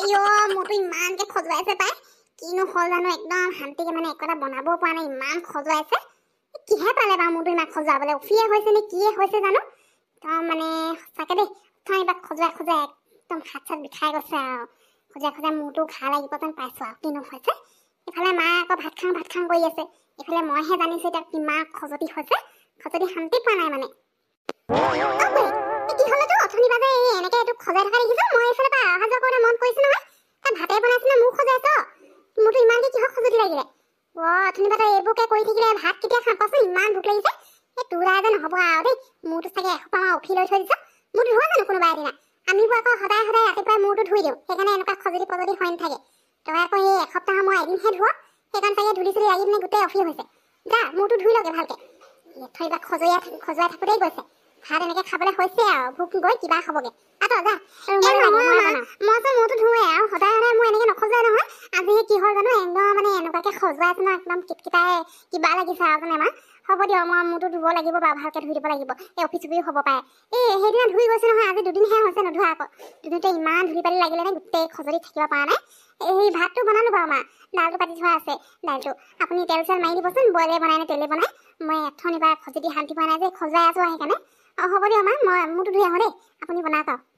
আইও মোৰটো ইমানকে খজুৱাইছে পাই কিনো হল জানো একদম শান্তিকে মানে একটা বনাব পৰা নাই ইমান খজুৱাইছে কিহে পালে বা মোৰটো ইমান খজুৱাবলে উফিয়ে হৈছে নে কিয়ে হৈছে জানো একদম মানে সঁচাকে দেই এবাৰ খজুৱাই খজুৱাই একদম হাত চাত বিষাই গৈছে আৰু খজুৱাই খজুৱাই মোৰটো ঘা লাগিব যেন পাইছো আৰু কিনো হৈছে ইফালে মা আকৌ ভাত খাং কৰি আছে ইফালে মইহে জানিছো এতিয়া কিমান খজতি হৈছে খজতি শান্তি পোৱা নাই মানে কি হলেতো অথনি বাজে এনেকে এইটো খজাই থকা দেখিছো মই এইফালে পৰা অহা যোৱা কৰোঁতে মন কৰিছো নহয় তাত ভাতে বনাইছিলে মোক খজাইছ মোৰতো ইমানকে কিহৰ খজতি লাগিলে অথনি বাজে এইবোৰকে কৰি থাকিলে ভাত কেতিয়া খাম কচোন ইমান ভোক লাগিছে এই তোৰা যে নহ'ব আৰু দেই মোৰতো চাগে এসোপা উঠি লৈ থৈ দিছ মোৰতো ধোৱা জানো কোনোবা এদিনা আমিবোৰ আকৌ সদায় সদায় ৰাতিপুৱাই মোৰতো ধুই দিওঁ সেইকাৰণে এনেকুৱা খজতি পজতি হৈ নাথাকে তই আকৌ এই এসপ্তাহৰ মই এদিনহে ধোৱা সেইকাৰণে চাগে ধুলি চুলি লাগি পিনে গোটেই অফি হৈছে যা মোৰতো ধুই লগে ভালকে থৈবা খজুৱাই থাকোঁতেই গৈছে ভাত এনেকে খাবলৈ হৈছে আৰু ভোক গৈ কিবা হ'বগে যা মইতো মোৰতো ধুৱে আৰু সদায় সদায় মোৰ এনেকে নখজুৱাই নহয় আজি কি হ'ল জানো একদম মানে এনেকুৱাকে খজুৱাই আছে ন একদম কিটকিটাই কিবা লাগিছে আৰু জানে আমাৰ হ'ব দিয়ক মই মোৰতো ধুব লাগিব বাৰু ভালকে ধুই দিব লাগিব এই অফিচ চুফিচ হ'ব পাৰে সেইদিনা ধুই গৈছে নহয় আজি দুদিনহে হৈছে নধোৱা আকৌ দুদিনতে ইমান ধুলি পালি লাগিলে নে গোটেই খজতি থাকিব পৰা নাই এই ভাতটো বনালো বাৰু মা দালটো পাতি থোৱা আছে দালটো আপুনি তেল চেল মাৰি দিবচোন বইলে বনাই নে তেলে বনাই মই এখন এবাৰ খজতি শান্তি পোৱা নাই যে খজুৱাই আছো সেইকাৰণে হ'ব দিয়ক মা মই মোৰতো ধুই আহোঁ দেই আপুনি বনাওক আৰু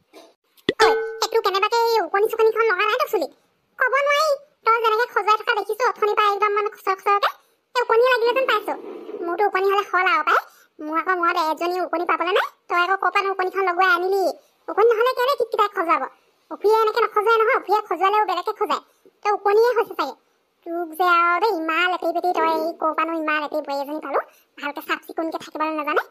সেইটো কেনেবাকে এই ওকণি চুকণিখন লগা নাই তো চুলি ক'ব নোৱাৰি তই যেনেকে খজুৱাই থকা দেখিছো অথনিৰ পৰা একদম মানে খচৰকে এই ওকণিয়ে লাগিলে যেন পাইছো মোৰতো ওকণি হ'লে হল আৰু পাই মোৰ আকৌ মূৰত এজনী ওকণি পাবলৈ নাই তই আকৌ ক'ৰ পৰা ওকণিখন লগোৱাই আনিলি ওকণি নহ'লে কেলে কিটকিটাই খজুৱাব উফিয়ে এনেকে নখজুৱাই নহয় উফিয়ে খজুৱালেও বেলেগকে খজুৱাই তই ওকণিয়ে হৈছে চাগে তোক যে আৰু দেই ইমান লেটেৰি পেটেৰি তই ক'ৰ পৰানো ইমান লেটেৰি বোৱাৰী এজনী পালো ভালকে চাফ চিকুণকে থাকিবলৈ নাজানে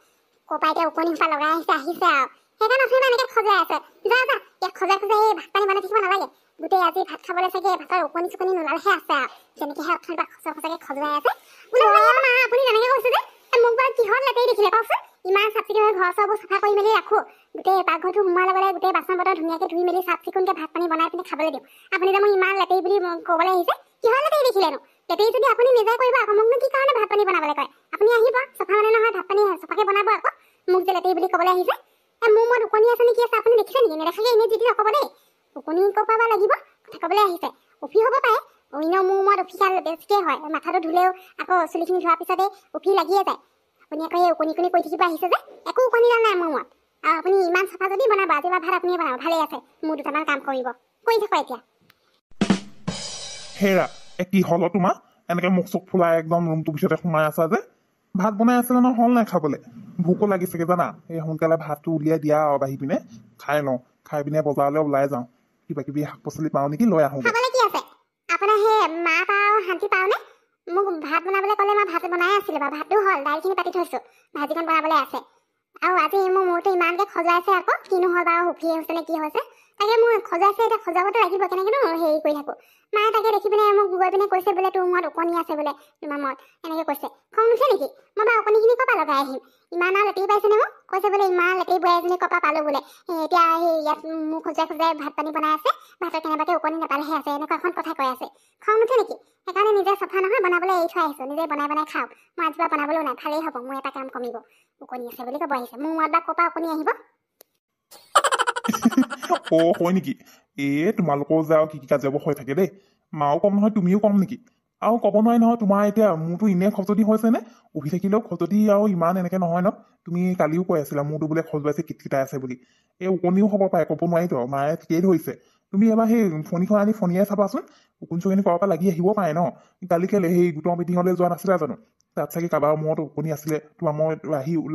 ক'ৰ পৰা এতিয়া ওকণি সোপা লগাই আহিছে আৰু সেইকাৰণে অথনিৰ এনেকে খজুৱাই আছে যা ইয়াত খজুৱাই খজুৱাই এই ভাত পানী বনাই থাকিব নালাগে গোটেই আজি ভাত খাবলৈ চাগে ভাতৰ ওকণি চুকণি নোলালেহে আছে আৰু যেনেকেহে অথনিৰ পৰা খচাকে খজুৱাই আছে বোলে মা আপুনি তেনেকে কৈছে যে মোক বাৰু কিহত লেটেৰি দেখিলে কওকচোন ইমান চাফ চিকুণকৈ ঘৰ চৰবোৰ চাফা কৰি মেলি ৰাখো গোটেই পাকঘৰটো সোমোৱাৰ লগে লগে গোটেই বাচন বৰ্তন ধুনীয়াকৈ ধুই মেলি চাফ চিকুণকৈ ভাত পানী বনাই পিনে খাবলৈ দিওঁ আপুনি যে মোক ইমান লেটেৰি বুলি ক'বলৈ আহিছে কিহৰ লেটেৰি দেখিলেনো লেটেৰি যদি আপুনি নিজে কৰিব আকৌ মোকনো কি কাৰণে ভাত পানী বনাবলৈ কয় আপুনি আহিব চফা মানে নহয় ভাত পানী চফাকৈ বনাব আকৌ মোক যে লেটেৰি বুলি ক'বলৈ আহিছে মোৰ মত ওকণি আছে নেকি আছে আপুনি দেখিছে নেকি নেদেখাকে এনেই যি নক'ব দেই ওকণি ক'ৰ পৰা লাগিব কথা ক'বলৈ আহিছে উফি হ'ব পাৰে অন্য মোৰ মত উফি খাল বেছিকৈ হয় মাথাটো ধুলেও আকৌ চুলিখিনি ধোৱাৰ পিছতে উফি লাগিয়ে যায় আপুনি আকৌ এই ওকণি কৰি থাকিব আহিছে যে একো ওকণিডাল নাই মোৰ মত আৰু আপুনি ইমান চাফা যদি বনাব আজি বা ভাত আপুনি বনাব ভালেই আছে মোৰ দুটামান কাম কৰি থাকক এতিয়া হেৰা কি হল তোমাৰ এনেকে মুখ চুখ ফুলাই একদম ৰুমটোৰ ভিতৰতে সোমাই আছা যে ভাত বনাই আছিলে ন হল নাই খাবলৈ ভোকো লাগিছেগে জানা এই সোনকালে ভাতটো উলিয়াই দিয়া আৰু বাঢ়ি পিনে খাই লওঁ খাই পিনে বজাৰলৈ ওলাই যাওঁ কিবা কিবি শাক পাচলি পাওঁ নেকি লৈ আহোঁ আপোনাৰ সেই মা পাওঁ শান্তি পাওঁনে মোক ভাত বনাবলৈ ক'লে মই ভাত বনাই আছিলোঁ বাৰু ভাতটো হ'ল দাইলখিনি পাতি থৈছোঁ ভাজিখন বনাবলৈ আছে আৰু আজি মোৰ মূৰটো ইমানকৈ খজুৱাইছে আকৌ কিনো হ'ল বাৰু হুফি হৈছে নে কি হৈছে তাকে মোৰ খজুৱাইছে এতিয়া খজুৱাবতো লাগিব কেনেকৈনো হেৰি কৰি থাকোঁ মায়ে তাকে দেখি পিনে মোক গৈ পিনে কৈছে বোলে তোৰ মূৰত ওকণি আছে বোলে তোমাৰ মূৰত এনেকৈ কৈছে খং নুঠে নেকি মই বাৰু ওকণিখিনি ক'ৰ পৰা লগাই আহিম ইমান আৰু লেটেৰি পাইছেনে মোক কৈছে বোলে ইমান লেটেৰি বোৱাৰী এজনী ক'ৰ পৰা পালোঁ বোলে এতিয়া সেই ইয়াত মোক খজুৱাই ভাত পানী বনাই আছে ভাতৰ কেনেবাকৈ ওকণি নাপালেহে আছে এনেকুৱা এখন কথা কৈ আছে খং নুঠে নেকি সেইকাৰণে নিজে চফা নহয় বনাবলৈ এৰি থৈ আহিছোঁ নিজে বনাই খাওঁ মই আজিবা বনাবলৈও নাই ভালেই হ'ব মোৰ এটা কাম কমিব ওকণি আছে বুলি ক'ব আহিছে মোৰ মূৰত বা ক'ৰ পৰা ওকণি আহিব হয় নেকি তোমালোকৰ যে আৰু কি কাজিয়াবোৰ হৈ থাকে দেই মাও কম নহয় তুমিও কম নেকি আৰু ক'ব নোৱাৰি নহয় তোমাৰ এতিয়া মোৰতো এনেই খজতি হৈছে নে উঠি থাকিলেও খজতি আৰু ইমান এনেকে নহয় ন তুমি কালিও কৈ আছিলা মোৰতো বোলে খজুৱাইছে কিটকিটাই আছে বুলি এই ওকণিও হ'ব পাৰে ক'ব নোৱাৰিতো মায়ে ঠিকেই ধৰিছে তুমি এবাৰ সেই ফণীখন আনি ফণীয়ে চাবাচোন ওকণি চুকণি ক'ৰবাৰ পৰা লাগি আহিব পাৰে ন কালি কেলে সেই গোটৰ মিটিঙলৈ যোৱা নাছিলা জানো তাত চাগে কাৰোবাৰ মূৰত ওকণি আছিলে তোমাৰ মূৰত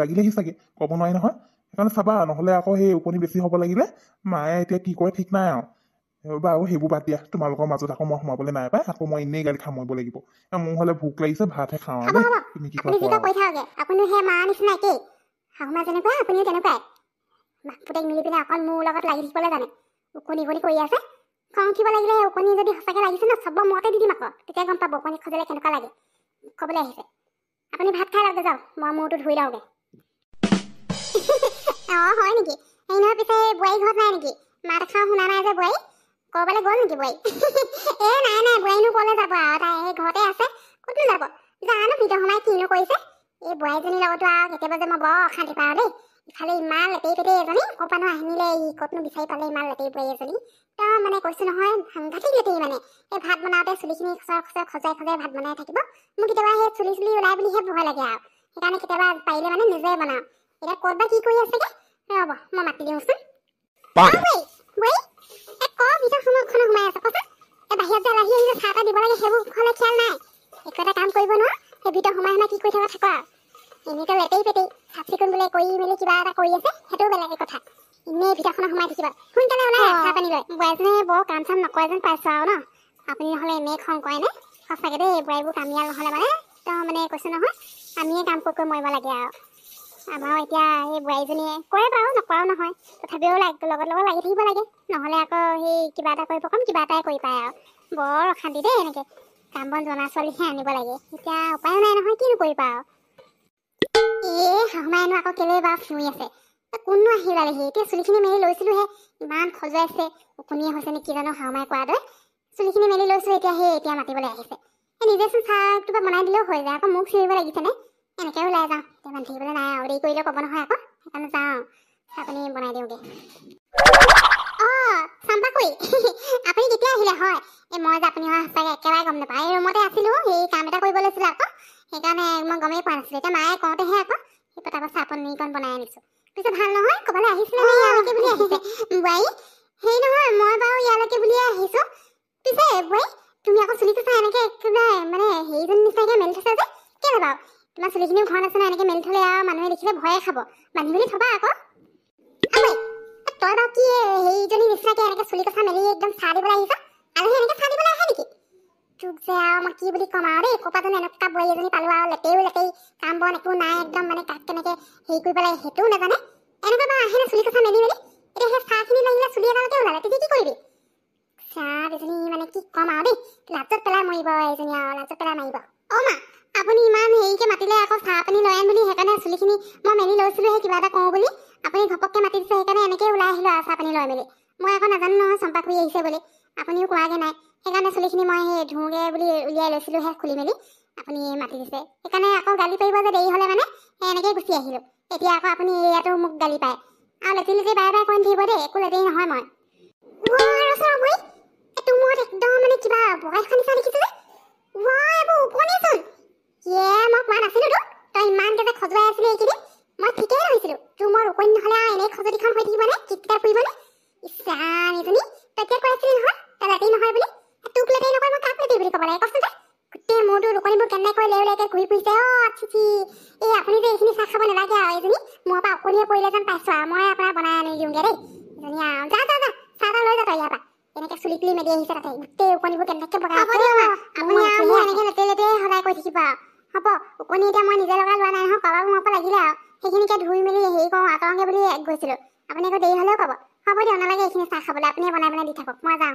লাগিলেহি চাগে ক'ব নোৱাৰি নহয় সেইকাৰণে চাবা নহ'লে আকৌ সেই ওকণি বেছি হ'ব লাগিলে মায়ে এতিয়া কি কৰে ঠিক নাই আৰু বাৰু সেইবোৰ বাদ দিয়া তোমালোকৰ মাজত আকৌ মই সোমাবলৈ নাই পাই আকৌ মই এনেই গালি খামৰিব লাগিব মোৰ হ'লে ভোক লাগিছে ভাতহে খাওঁ আৰু তুমি কি কোৱা আপুনি সেই মা নিচিনা একেই শাহুমা যেনেকুৱা আপুনিও তেনেকুৱাই পুতেক মিলি পিনে অকল মোৰ লগত লাগি থাকিবলৈ জানে ওকণি কৰি আছে খং উঠিব লাগিলে ওকণি যদি সঁচাকৈ লাগিছে ন চব মতে দি দিম আকৌ তেতিয়া গম পাব ওকণি খজুৱালে কেনেকুৱা লাগে ক'বলৈ আহিছে আপুনি ভাত খাই লওঁগে যাওক মই মূৰটো ধুই লওঁগে হয় নেকি সেই নহয় পিছে বোৱাৰী ঘৰত নাই নেকি মাত এষাৰ শুনা নাই যে বোৱাৰী ক'ৰবালৈ গ'ল নেকি বোৱাৰী নাই বোৱাৰীনো ক'লৈ যাব আৰু তাই সেই ঘৰতে আছে ক'তনো যাব জানো ভিতৰত সোমাই কিনো কৰিছে এই বোৱাৰীজনীৰ লগতো আৰু কেতিয়াবা যে মই বৰ অশান্তি পাওঁ দেই ইফালে ইমান লেতেই পেটেই এজনী ক'ৰবানো আহিলে ই ক'তনো বিচাৰি পালে ইমান লেতেই বোৱাৰী এজনী একদম মানে কৈছো নহয় সাংঘাতিক লেতেই মানে এই ভাত বনাওঁতে চুলিখিনি খজাই ভাত বনাই থাকিব মোৰ কেতিয়াবা সেই চুলি ওলাই বুলিহে ভয় লাগে আৰু সেইকাৰণে কেতিয়াবা পাৰিলে মানে নিজে বনাওঁ এতিয়া ক'ত বা কি কৰি আছেগে ৰ'ব মই মাতি দিওঁচোন ভিতৰত সোমাই আছে কচোন এই বাহিৰত যে আলহী আহিলে চাহ দিব লাগে সেইবোৰ হ'লে খেয়াল নাই একো এটা কাম কৰিব নোৱাৰো সেই ভিতৰত সোমাই কি কৰি থকা থাকো আৰু এনেকৈ লেতেই পেটেই চাফ চিকুণ বোলে কৰি মেলি কিবা এটা কৰি আছে সেইটোও বেলেগ কথা এনেই ভিতৰখনত সোমাই থাকিবা সোনকালে ওলাই চাহ পানী লৈ বোৱাৰীজনীয়ে বৰ কাম চাম নকৰে যেন পাইছো আৰু ন আপুনি নহ'লে এনেই খং কৰে নে সঁচাকৈ দেই বোৱাৰীবোৰ কামিয়াল নহ'লে মানে তেওঁ মানে কৈছে নহয় আমিয়ে কাম কৰি মৰিব লাগে আৰু আমাৰো এতিয়া এই বোৱাৰীজনীয়ে কৰে বাৰু নকৰাও নহয় তথাপিও লগত লাগি থাকিব লাগে নহ'লে আকৌ সেই কিবা এটা কৰিব কম কিবা এটাই কৰি পায় আৰু বৰ অশান্তি দেই এনেকৈ কাম বন জনা ছোৱালীহে আনিব লাগে এতিয়া উপায়ো নাই নহয় কিনো কৰিবা আৰু শাহুমাইনো আকৌ কেলেই বাৰু চিঞৰি আছে কোননো আহি ওলালেহি এতিয়া চুলিখিনি মেলি লৈছিলোহে ইমান খজুৱাইছে উকনিয়ে হৈছে নেকি জানো শাহুমাই কোৱাৰ দৰে চুলিখিনি মেলি লৈছো এতিয়া মাতিবলৈ আহিছে নিজেচোন চাহ কিবা বনাই দিলেও হৈ যায় আকৌ মোক চিঞৰিব লাগিছেনে এনেকৈ ওলাই যাওঁ এতিয়া বান্ধি থাকিবলৈ নাই আৰু দেৰি কৰিলেও ক'ব নহয় আকৌ সেইকাৰণে যাওঁ চাহ পানী বনাই দিওঁগৈ চাম্পাকুৰি আপুনি কেতিয়া আহিলে হয় মই যে আপুনি হয় সঁচাকৈ একেবাৰে গম নাপাওঁ এই ৰুমতে আছিলোঁ সেই কাম এটা কৰিব লৈছিলোঁ আকৌ সেইকাৰণে মই গমেই পোৱা নাছিলোঁ এতিয়া মায়ে কওঁতেহে আকৌ সেই পতাপত চাহ পানীকণ বনাই আনিছোঁ পিছে ভাল নহয় ক'বলৈ আহিছিলে নে ইয়ালৈকে বুলি আহিছে বোৱাৰী সেই নহয় মই বাৰু ইয়ালৈকে বুলিয়ে আহিছোঁ পিছে বোৱাৰী তুমি আকৌ চুলিটো চাই এনেকৈ একেবাৰে মানে হেৰিজনী নিচিনাকৈ মেলি থৈছা যে কেলৈ বাৰু তোমাৰ চুলিখিনিও ঘৰত আছে ন এনেকৈ মেলি থ'লে আৰু মানুহে দেখিলে ভয়ে খাব বান্ধি মেলি থ'বা আকৌ তই বাৰু কি হেৰিজনী নিচিনাকৈ এনেকৈ চুলি কথা মেলি একদম চাহ দিবলৈ আহিছ আৰু সেই এনেকৈ চাহ দিবলৈ আহে নেকি তোক যে আৰু মই কি বুলি ক'ম আৰু দেই ক'ৰবাত জানো এনেকুৱা বোৱাৰী এজনী পালোঁ আৰু লেতেই কাম বন একো নাই একদম মানে কাক কেনেকৈ হেৰি কৰিব লাগে সেইটোও নাজানে এনেকুৱা বাৰু আহেনে চুলি কথা মেলি এতিয়া সেই চাহখিনি লাগিলে চুলি এডালকে ওলালে তেতিয়া কি কৰিবি চাহ এজনী মানে কি ক'ম আৰু দেই লাজত পেলাই মৰিব এজনী আৰু লাজত পেলাই মাৰিব মা আপুনি ইমান হেৰিকৈ মাতিলে আকৌ চাহ পানী লৈ আন বুলি সেইকাৰণে চুলিখিনি মই মেলি লৈছিলোঁহে কিবা এটা কওঁ বুলি আপুনি ঘপককৈ মাতি দিছে সেইকাৰণে এনেকৈ ওলাই আহিলোঁ আৰু চাহ পানী লৈ মেলি মই আকৌ নাজানো নহয় চম্পাকুৰি আহিছে বুলি আপুনিও কোৱাগৈ নাই সেইকাৰণে চুলিখিনি মই সেই ধুওঁগৈ বুলি উলিয়াই লৈছিলোঁহে খুলি মেলি আপুনি মাতি দিছে সেইকাৰণে আকৌ গালি পাৰিব যে দেৰি হ'লে মানে সেই এনেকৈয়ে গুচি আহিলোঁ এতিয়া আকৌ আপুনি ইয়াতো মোক গালি পায় আৰু লেটি বাৰে কৈ থাকিব দেই একো লেটেই নহয় মই তোৰ মূৰত একদম মানে কিবা বগাই খোৱা নিচিনা দেখিছোঁ যে এইবোৰ উপনীচোন মই কোৱা নাছিলোঁ তোক তই ইমানকৈ যে খজুৱাই আছিলি এইকেইদিন মই ঠিকেই ভাবিছিলোঁ তোৰ মোৰ উপনী নহ'লে আৰু এনেই খজুতিখন হৈ থাকিবনে কিটকিটাই ফুৰিবনে ইছৰাম এজনী তই এতিয়া কৈ আছিলি নহয় তই লেটেই নহয় বুলি তোক লেটেই নকয় মই কাক লেটেই বুলি ক'ব লাগে কচোন যে গোটেই মোৰতো ৰুকনিবোৰ কেনেকৈ লেউলেকৈ ঘূৰি ফুৰিছে চিচি এই আপুনি যে এইখিনি চাহ খাব নালাগে আৰু এইজনী মোৰ পৰা অকণিয়ে পৰিলে যেন পাইছোঁ আৰু মই আপোনাৰ বনাই আনি দিওঁগৈ দেই এজনী আৰু যা চাহ লৈ যা তই ইয়াৰ পৰা এনেকৈ চুলি তুলি মেলি আহিছে তাতে গোটেই ৰুকনিবোৰ কেনেকৈ বগাই আছে আপুনি আৰু মোৰ এনেকৈ লেতেই সদায় কৈ থাকিব আৰু হ'ব উকনি এতিয়া মই নিজে লগাই লোৱা নাই নহয় কাৰোবাৰ মোৰ পৰা লাগিলে আৰু সেইখিনিকে ধুই মেলি হেৰি কৰোঁ আঁতৰংগে বুলি গৈছিলোঁ আপুনি আকৌ দেৰি হ'লেও ক'ব হ'ব দিয়ক নালাগে এইখিনি চাহ খাবলৈ আপুনিয়ে বনাই দি থাকক মই যাওঁ